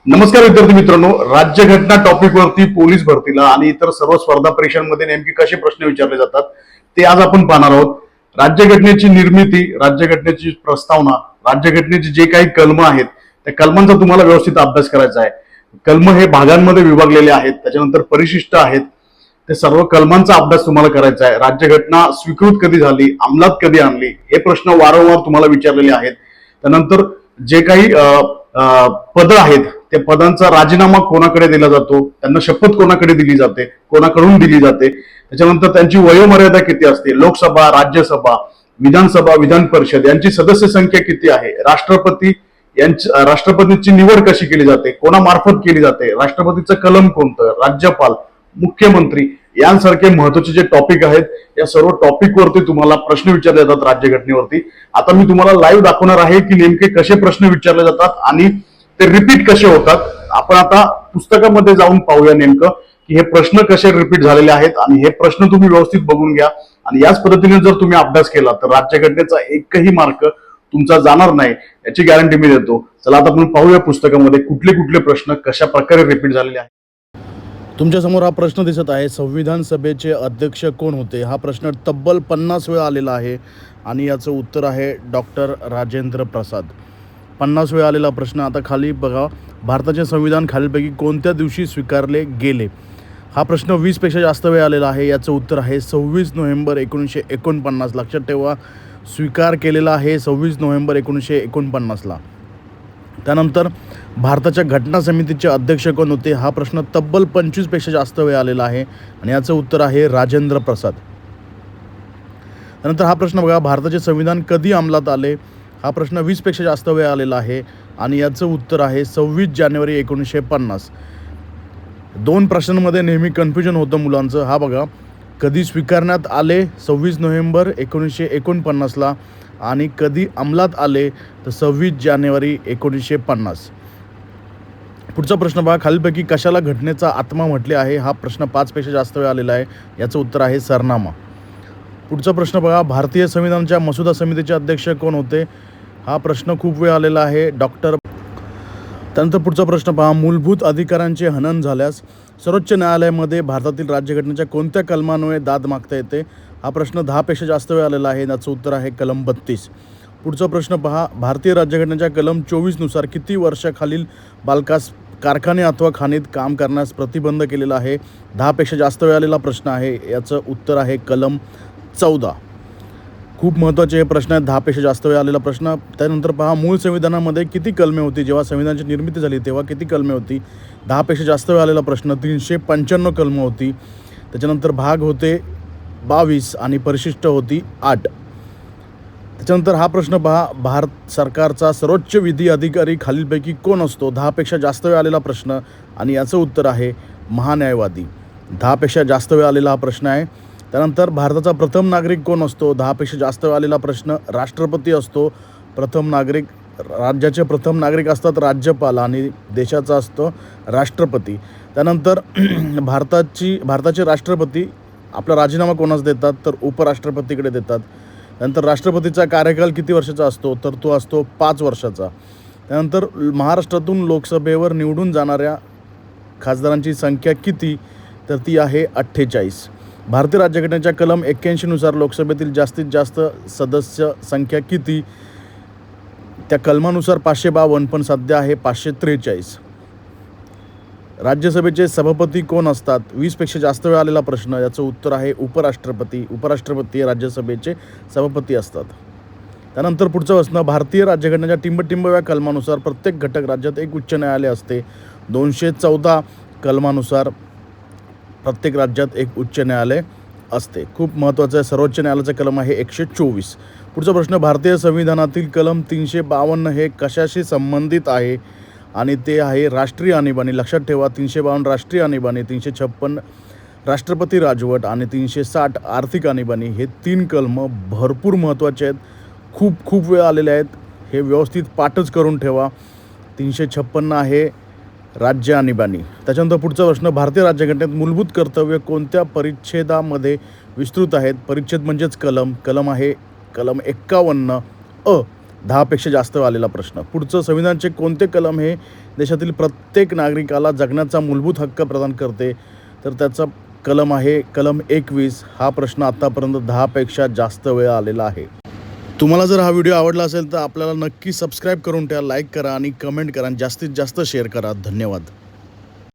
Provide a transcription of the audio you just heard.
नमस्कार विद्यार्थी मित्रांनो, राज्यघटना टॉपिक वरती पोलीस भरतीला आणि इतर सर्व स्पर्धा परीक्षांमध्ये नेमके कसे प्रश्न विचारले जातात ते आज आपण पाहणार आहोत. राज्यघटनेची निर्मिती, राज्यघटनेची प्रस्तावना, राज्यघटनेचे जे काही कलम आहेत त्या कलमांचा तुम्हाला व्यवस्थित अभ्यास करायचा आहे. कलम हे भागांमध्ये विभागलेले आहेत, त्याच्यानंतर परिशिष्ट आहेत. ते सर्व कलमांचा अभ्यास तुम्हाला करायचा आहे. राज्यघटना स्वीकृत कधी झाली, अंमलात कधी आणली, हे प्रश्न वारंवार तुम्हाला विचारलेले आहेत. त्यानंतर जे काही पद आहेत त्या पदांचा राजीनामा कोणाकडे दिला जातो, त्यांना शपथ कोणाकडे दिली जाते, कोणाकडून दिली जाते, त्याच्यानंतर त्यांची वयोमर्यादा किती असते, लोकसभा, राज्यसभा, विधानसभा, विधान परिषद यांची सदस्य संख्या किती आहे, राष्ट्रपतीची निवड कशी केली जाते, कोणामार्फत केली जाते, राष्ट्रपतीचं कलम कोणतं, राज्यपाल, मुख्यमंत्री यांसारखे महत्वाचे जे टॉपिक आहेत या सर्व टॉपिक वरती तुम्हाला प्रश्न विचारले जातात राज्यघटनेवरती. आता मी तुम्हाला लाईव्ह दाखवणार आहे की नेमके कसे प्रश्न विचारले जातात आणि ते रिपीट कसे होतात. आपण आता पुस्तकामध्ये जाऊन पाहूया नेमकं की हे प्रश्न कसे रिपीट झालेले आहेत आणि हे प्रश्न तुम्ही व्यवस्थित बघून घ्या. आणि याच पद्धतीने जर तुम्ही अभ्यास केला तर राज्यघटनेचा एकही मार्क तुमचा जाणार नाही याची गॅरंटी मी देतो. चला आता आपण पाहूया पुस्तकामध्ये कुठले कुठले प्रश्न कशा प्रकारे रिपीट झालेले आहेत. तुमच्या समोर हा प्रश्न दिसत आहे, संविधान सभेचे अध्यक्ष कोण होते. हा प्रश्न तब्बल 50 वेळा आलेला आहे आणि याचं उत्तर आहे डॉक्टर राजेंद्र प्रसाद. 50 वेळा आलेला प्रश्न. आता खाली बघा, भारताचे संविधान खालीलपैकी कोणत्या दिवशी स्वीकारले गेले. हा प्रश्न 20 पेक्षा जास्त वेळ आलेला आहे. याचं उत्तर आहे 26 नोव्हेंबर 1949. लक्षात ठेवा, स्वीकार केलेला आहे 26 नोव्हेंबर 1949ला. त्यानंतर भारताच्या घटना समितीचे अध्यक्ष कोण होते. हा प्रश्न तब्बल 25 पेक्षा जास्त वेळ आलेला आहे आणि याचं उत्तर आहे राजेंद्र प्रसाद. त्यानंतर हा प्रश्न बघा, भारताचे संविधान कधी अंमलात आले. हा प्रश्न 20 पेक्षा जास्त वेळ आलेला आहे आणि याचं उत्तर आहे 26 जानेवारी 1950. दोन प्रश्नांमध्ये नेहमी कन्फ्युजन होतं मुलांचं. हा बघा, कधी स्वीकारण्यात आले 26 नोव्हेंबर 1949ला आणि कधी अंमलात आले तर 26 जानेवारी 1950. पुढचा प्रश्न बघा, खालीलपैकी कशाला घटनेचा आत्मा म्हटले आहे. हा प्रश्न 5 पेक्षा जास्त वेळ आलेला आहे. याचं उत्तर आहे सरनामा. पुढचा प्रश्न बघा, भारतीय संविधानाच्या मसुदा समितीचे अध्यक्ष कोण होते. हा प्रश्न खूप वेळ आलेला आहे, डॉक्टर. त्यानंतर पुढचा प्रश्न पहा, मूलभूत अधिकारांचे हनन झाल्यास सर्वोच्च न्यायालयामध्ये भारतातील राज्यघटनेच्या कोणत्या कलमान्वये दाद मागता येते. हा प्रश्न 10 पेक्षा जास्त वेळ आलेला आहे. याचं उत्तर आहे कलम 32. पुढचा प्रश्न पहा, भारतीय राज्यघटनेच्या कलम 24 नुसार किती वर्षाखालील बालकास कारखाने अथवा खाणीत काम करण्यास प्रतिबंध केलेला आहे. 10 पेक्षा जास्त वेळ आलेला प्रश्न आहे. याचं उत्तर आहे कलम 14. खूप महत्त्वाचे हे प्रश्न आहेत, 10 पेक्षा जास्त वेळ आलेला प्रश्न. त्यानंतर पहा, मूळ संविधानामध्ये किती कलमे होती. जेव्हा संविधानाची निर्मिती झाली तेव्हा किती कलमे होती. 10 पेक्षा जास्त वेळ आलेला प्रश्न. 395 कलमं होती. त्याच्यानंतर भाग होते 22 आणि परिशिष्ट होती 8. त्याच्यानंतर हा प्रश्न पहा, भारत सरकारचा सर्वोच्च विधी अधिकारी खालीलपैकी कोण असतो. 10 पेक्षा जास्त वेळ आलेला प्रश्न आणि याचं उत्तर आहे महान्यायवादी. 10 पेक्षा जास्त वेळ आलेला हा प्रश्न आहे. त्यानंतर भारताचा प्रथम नागरिक कोण असतो. 10 पेक्षा जास्त वेळ आलेला प्रश्न. राष्ट्रपती असतो प्रथम नागरिक. राज्याचे प्रथम नागरिक असतात राज्यपाल आणि देशाचा असतो राष्ट्रपती. त्यानंतर भारताचे राष्ट्रपती आपला राजीनामा कोणास देतात तर उपराष्ट्रपतीकडे देतात. त्यानंतर राष्ट्रपतीचा कार्यकाल किती वर्षाचा असतो तर तो असतो 5 वर्षाचा. त्यानंतर महाराष्ट्रातून लोकसभेवर निवडून जाणाऱ्या खासदारांची संख्या किती तर ती आहे 48. भारतीय राज्यघटनेच्या कलम 81 नुसार लोकसभेतील जास्तीत जास्त सदस्य संख्या किती. त्या कलमानुसार 552 पण सध्या आहे 543. राज्यसभेचे सभापती कोण असतात. 20 पेक्षा जास्त वेळ आलेला प्रश्न. याचं उत्तर आहे उपराष्ट्रपती. उपराष्ट्रपती राज्यसभेचे सभापती असतात. त्यानंतर पुढचं प्रश्न, भारतीय राज्यघटनेच्या टिंबटिंबव्या कलमानुसार प्रत्येक घटक राज्यात एक उच्च न्यायालय असते. 214 कलमानुसार प्रत्येक राज्यात एक उच्च न्यायालय असते. खूप महत्त्वाचं आहे. सर्वोच्च न्यायालयाचा कलम आहे 124. पुढचा प्रश्न, भारतीय संविधानातील कलम 352 हे कशाशी संबंधित आहे आणि ते आहे राष्ट्रीय आणीबाणी. लक्षात ठेवा, 352 राष्ट्रीय आणीबाणी, 356 राष्ट्रपती राजवट आणि 360 आर्थिक आणीबाणी. हे 3 कलम भरपूर महत्त्वाचे आहेत. खूप वेळ आलेले आहेत. हे व्यवस्थित पाठच करून ठेवा. 356 आहे राज्य आणीबाणी. त्याच्यानंतर पुढचा प्रश्न, भारतीय राज्यघटनेत मूलभूत कर्तव्य कोणत्या परिच्छेदामध्ये विस्तृत आहेत. परिच्छेद म्हणजेच कलम आहे कलम 51 अ. 10पेक्षा जास्त आलेला प्रश्न. पुढचं, संविधानाचे कोणते कलम हे देशातील प्रत्येक नागरिकाला जगण्याचा मूलभूत हक्क प्रदान करते? तर त्याचा कलम आहे कलम 21. हा प्रश्न आत्तापर्यंत 10पेक्षा जास्त वेळा आलेला आहे. तुम्हाला जर हा व्हिडिओ आवडला असेल तर आपल्याला नक्की सबस्क्राईब करून ठेवा, लाईक करा आणि कमेंट करा आणि जास्तीत जास्त शेअर करा. धन्यवाद.